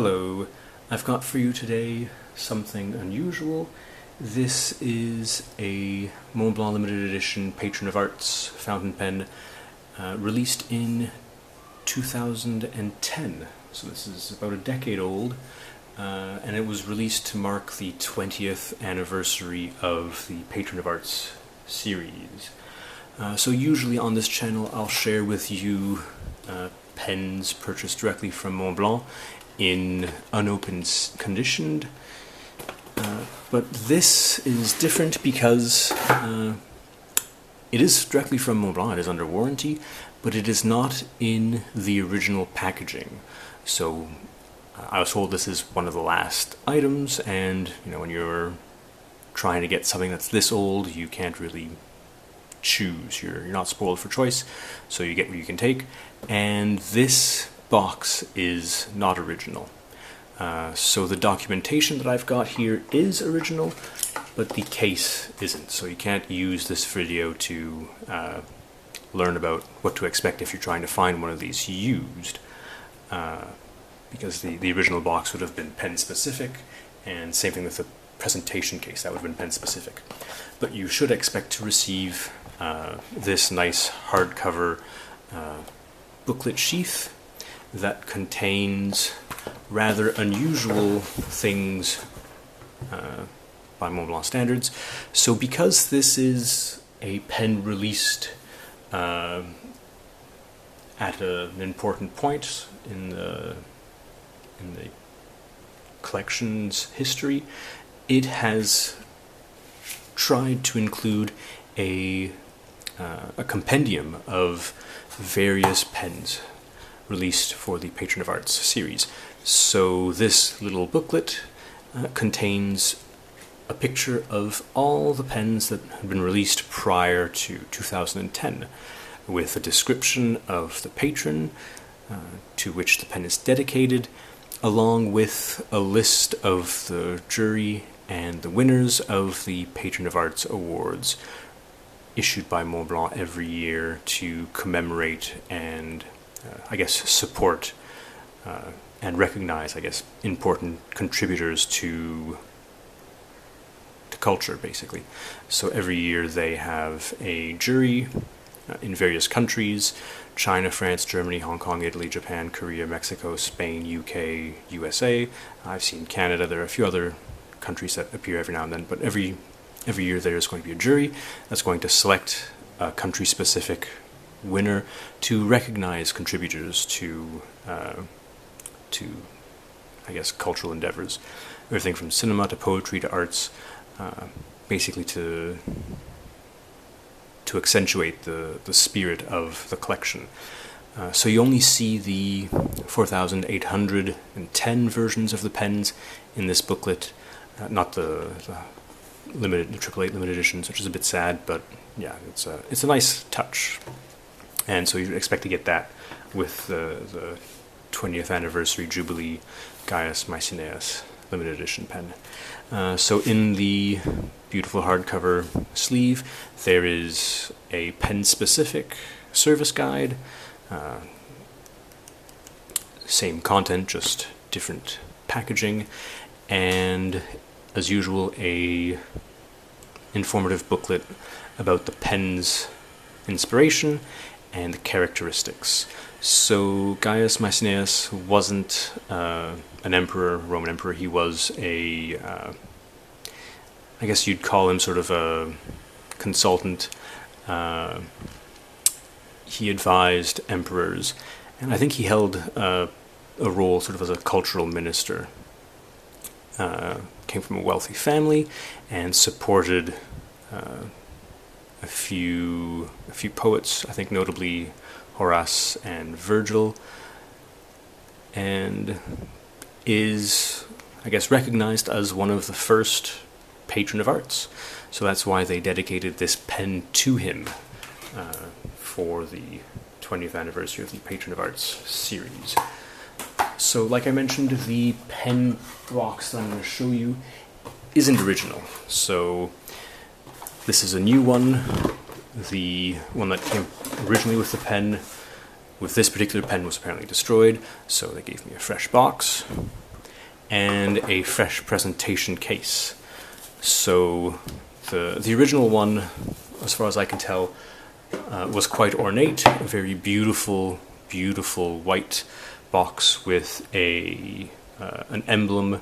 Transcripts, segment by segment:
Hello, I've got for you today something unusual. This is a Montblanc limited edition Patron of Arts fountain pen released in 2010. So this is about a decade old, and it was released to mark the 20th anniversary of the Patron of Arts series. So usually on this channel I'll share with you pens purchased directly from Montblanc in unopened conditioned, but this is different because it is directly from Montblanc, it is under warranty, but it is not in the original packaging. So I was told this is one of the last items, and you know, when you're trying to get something that's this old, you can't really choose. You're not spoiled for choice, so you get what you can take, and this box is not original. So the documentation that I've got here is original, but the case isn't, so you can't use this video to learn about what to expect if you're trying to find one of these used, because the original box would have been pen specific, and same thing with the presentation case, that would have been pen specific. But you should expect to receive this nice hardcover booklet sheath that contains rather unusual things by Montblanc standards. So because this is a pen released at an important point in the collection's history, it has tried to include a compendium of various pens released for the Patron of Arts series. So this little booklet contains a picture of all the pens that have been released prior to 2010, with a description of the patron to which the pen is dedicated, along with a list of the jury and the winners of the Patron of Arts awards issued by Montblanc every year to commemorate and I guess support and recognize, I guess, important contributors to culture, basically. So every year they have a jury in various countries: China, France, Germany, Hong Kong, Italy, Japan, Korea, Mexico, Spain, UK, USA. I've seen Canada. There are a few other countries that appear every now and then, but every year there is going to be a jury that's going to select a country-specific winner to recognize contributors to I guess cultural endeavors, everything from cinema to poetry to arts, basically to accentuate the spirit of the collection. So you only see the 4,810 versions of the pens in this booklet, not the AAA limited editions, which is a bit sad, but yeah, it's a nice touch. And so you expect to get that with the 20th anniversary Jubilee Gaius Maecenas limited edition pen. So in the beautiful hardcover sleeve, there is a pen-specific service guide, same content, just different packaging, and as usual, a informative booklet about the pen's inspiration and the characteristics. So Gaius Maecenas wasn't an emperor, Roman emperor. He was I guess you'd call him sort of a consultant. He advised emperors, and I think he held a role sort of as a cultural minister. Came from a wealthy family and supported a few poets, I think notably Horace and Virgil, and is, I guess, recognized as one of the first patron of arts. So that's why they dedicated this pen to him for the 20th anniversary of the Patron of Arts series. So like I mentioned, the pen box that I'm going to show you isn't original. So this is a new one. The one that came originally with the pen, with this particular pen, was apparently destroyed, so they gave me a fresh box. and a fresh presentation case. So the original one, as far as I can tell, was quite ornate, a very beautiful white box with an emblem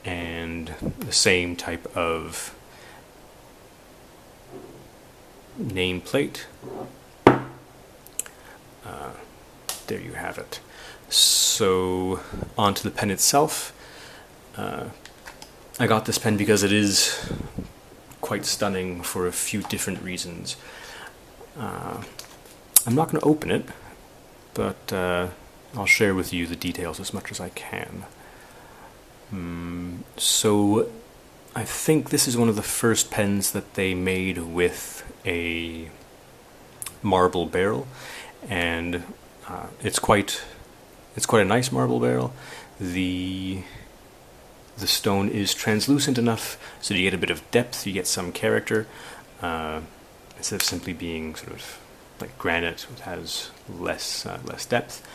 and the same type of nameplate. There you have it. So onto the pen itself. I got this pen because it is quite stunning for a few different reasons. I'm not going to open it, but I'll share with you the details as much as I can. So I think this is one of the first pens that they made with a marble barrel, and it's quite a nice marble barrel. The stone is translucent enough so you get a bit of depth, you get some character, instead of simply being sort of like granite, which has less depth,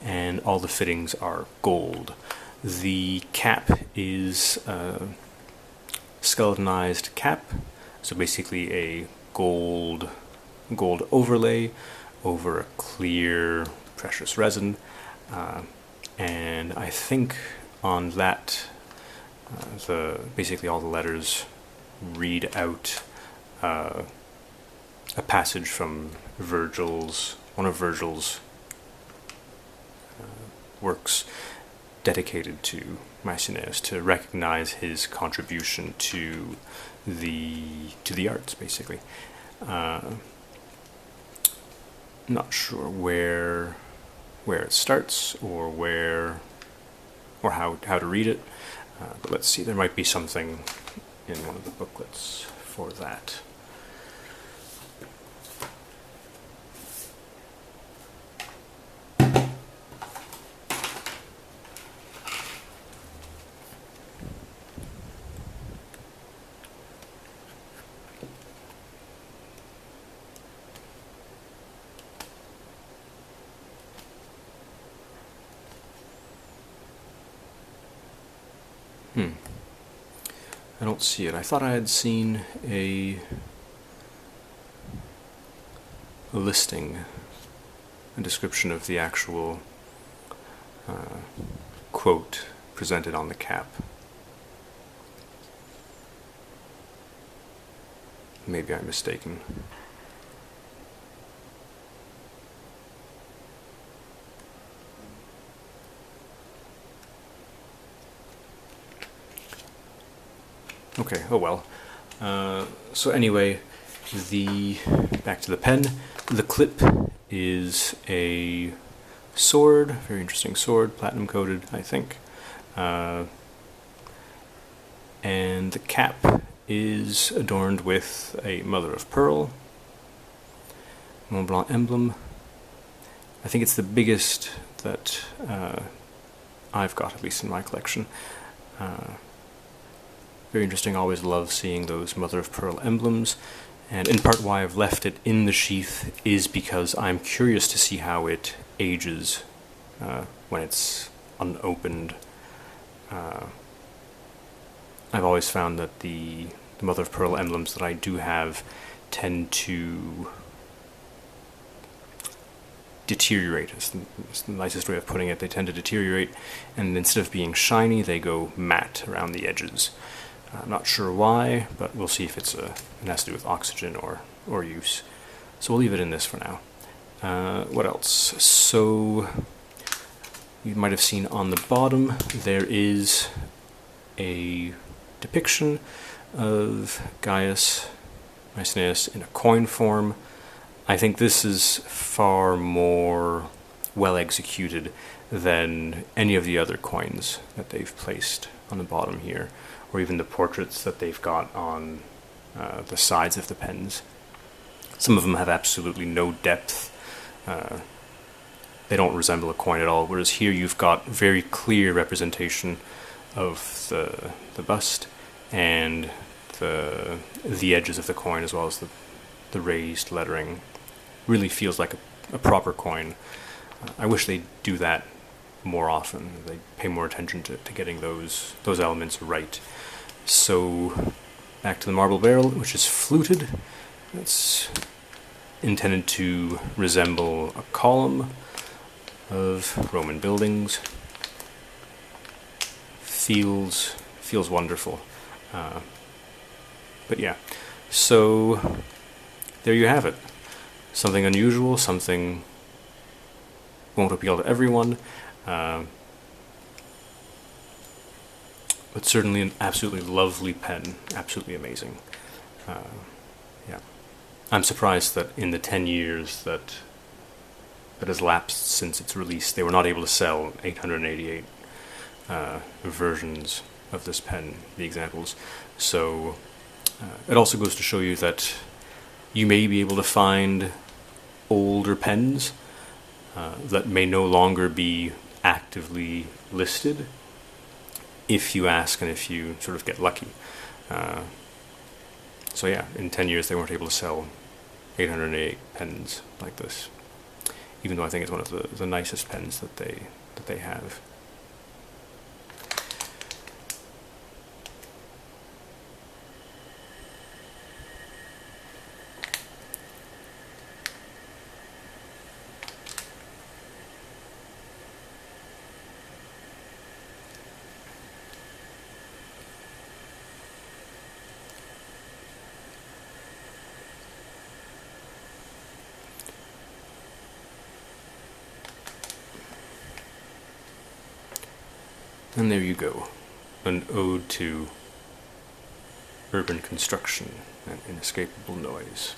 and all the fittings are gold. The cap is a skeletonized cap, so basically a gold overlay over a clear precious resin, and I think on that basically all the letters read out a passage from one of Virgil's works dedicated to Maecenas, to recognize his contribution to the arts, basically. Not sure where it starts or how to read it, but let's see. There might be something in one of the booklets for that. I don't see it. I thought I had seen a listing, a description of the actual quote presented on the cap. Maybe I'm mistaken. Okay, oh well. So anyway, back to the pen. The clip is a sword, very interesting sword, platinum coated, I think. And the cap is adorned with a mother of pearl, Montblanc emblem. I think it's the biggest that I've got, at least in my collection. Very interesting. I always love seeing those mother of pearl emblems, and in part why I've left it in the sheath is because I'm curious to see how it ages when it's unopened. I've always found that the mother of pearl emblems that I do have tend to deteriorate. It's the nicest way of putting it. They tend to deteriorate, and instead of being shiny, they go matte around the edges. I'm not sure why, but we'll see if it has to do with oxygen or use. So we'll leave it in this for now. What else? So you might have seen on the bottom there is a depiction of Gaius Maecenas in a coin form. I think this is far more well executed than any of the other coins that they've placed on the bottom here, or even the portraits that they've got on the sides of the pens. Some of them have absolutely no depth. They don't resemble a coin at all, whereas here you've got very clear representation of the bust and the edges of the coin, as well as the raised lettering. Really feels like a proper coin. I wish they'd do that more often. They pay more attention to getting those elements right. So back to the marble barrel, which is fluted. It's intended to resemble a column of Roman buildings. Feels wonderful. But yeah, so there you have it. Something unusual, something won't appeal to everyone, but certainly an absolutely lovely pen, absolutely amazing. Yeah, I'm surprised that in the 10 years that has lapsed since its release, they were not able to sell 888 versions of this pen, the examples. So it also goes to show you that you may be able to find older pens that may no longer be actively listed if you ask and if you sort of get lucky. So yeah, in 10 years they weren't able to sell 808 pens like this, even though I think it's one of the nicest pens that they have. And there you go, an ode to urban construction and inescapable noise.